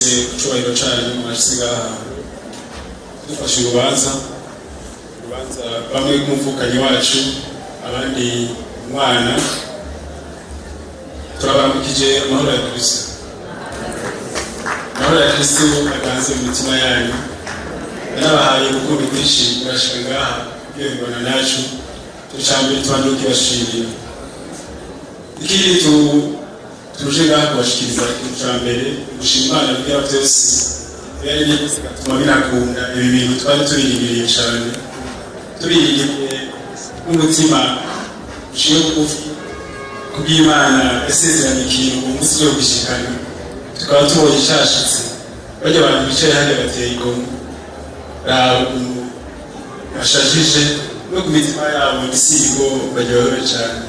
cyubahiro cyane mwasiga dufashe urubanza bamwe b'umuvukanyi wacu abandi mwana turabambukije amahoro ya Kristo. Amahoro ya Kristo aganze mu mitima yanyu n'abahaye urukundo rwinshi murashika ngaha kwiyongana nacu tucambire twanduke bashimira ikindi tuje ngaha kubashikiriza icyambere gushima Imana bwira byose yari gatuma binakunda ibi bintu twari tubirindiriye cyane tubirindiriye n'umutima ushiye kubw'Imana yasezeranye ikintu umunsi wo gushikana tukaba tubonye cyashitse bajya abantu bicaye hano bateye igomwe bashajije no ku mitima yabo isigo baryohewe cyane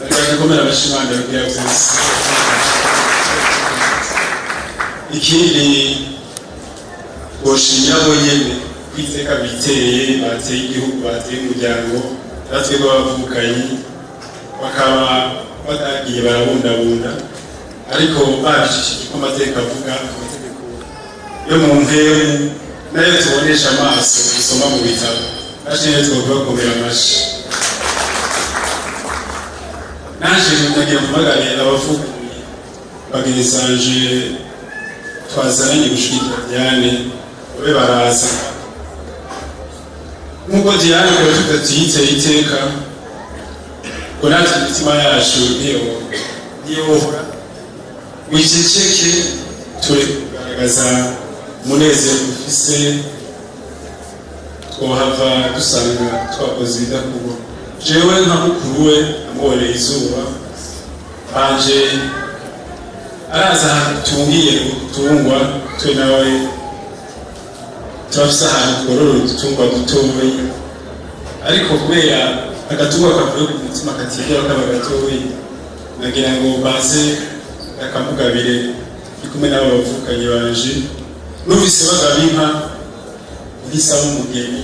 bagakomera abashimana bwira byose. Ikindi boshimira bonyene kwiteka biteye bateye igihugu bateye umuryango natwe b'abavukanyi bakaba batagiye barabundabunda ariko babishishije ko amateka avuga amategeko yo mu mpemu nayo tubonesha amaso dusoma mu bitabo ashimye twobakomera amashi naje ndagira kumagare abavukanyi bageresanje twazaranye gushikira Diane babe baraza nkuko Diane ko tutatiyitse iteka ko natwe imitima yacu niyo wiceceke turi kugaragaza umunezero dufise twohava dusanga twakoze ibidakorwa. Jewe nka mukuru we amuboneye izuba anje araza ahantu tungiye gutungwa twe nawe turafise ahantu tworora udutungwa dutoyi ariko kubera agatungwa kavuye ku mutima katigera kaba gatoyi nagira ngo baze akamugabire ikumwe n'abo bavukanye banje numvise bagaba inka ubisaba umugeni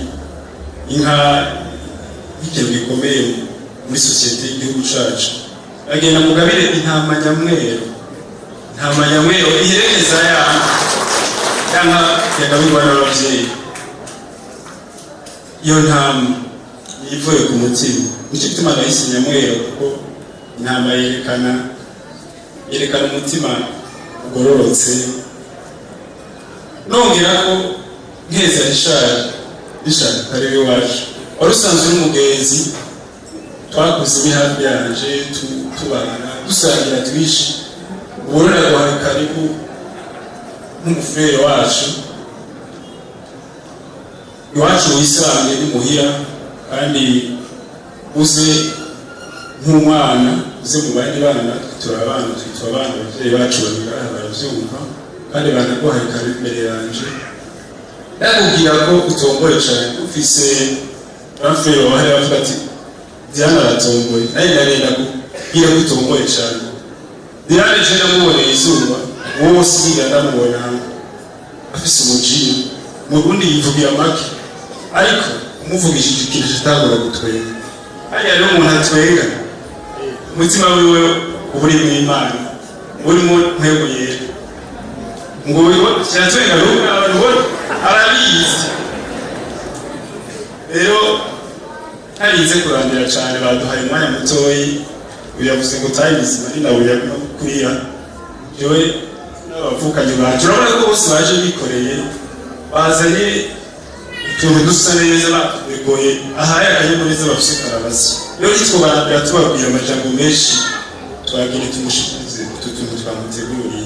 inka y'ikintu gikomeye muri sosiyete y'igihugu cacu agenda mugabire intama nyamweru ihereza yanka yagabirwa n'ababyeyi. Iyo ntama ivuye ku mutima nicyo gituma nahise nyamweru kuko intama yerekana umutima ugororotse. Nongera ko nkeza rishari karere wacu wari usanzwe n'umugenzi twakuze imihafi yanje tubana dusangira twishi uburura rwawe karibu nk'umufurere wacu iwacu wisange n'umuhira kandi uze nk'umwana uze mu bandi bana turabana twitwa abana abavyeyi bacu babigara baravyumva kandi banaguhaye karibu imbere yanje ndakubwira ko utomboye cyane ufise bamfurere wahari bavuga ati Diana aratomboye nayo ndarenda kubwira ko utomboye cyane. Diane je namuboneye izuba wose niga ndamubona afise umujinya mu Burundi yivugira make ariko umuvugishije ikintu kitagora gutwenga hariya rero umuntu atwenga umutima wiwe uburi mu Imana urimo ntego yera ngo cyatwenga rumwe abantu bose arabizi rero harize kurandira cyane baduhaye umwanya mutoyi uyavuze ngo tayizi nari nawe yakuriya jewe n'abavukanye bacu urabona ko bose baje bikoreye bazanye utuntu dusa neza bategoye ahaye akanyamuneza bafise karabazi rero nitwo barabwira tubabwira amajambo menshi twagira tumushikirize utu tuntu twamuteguriye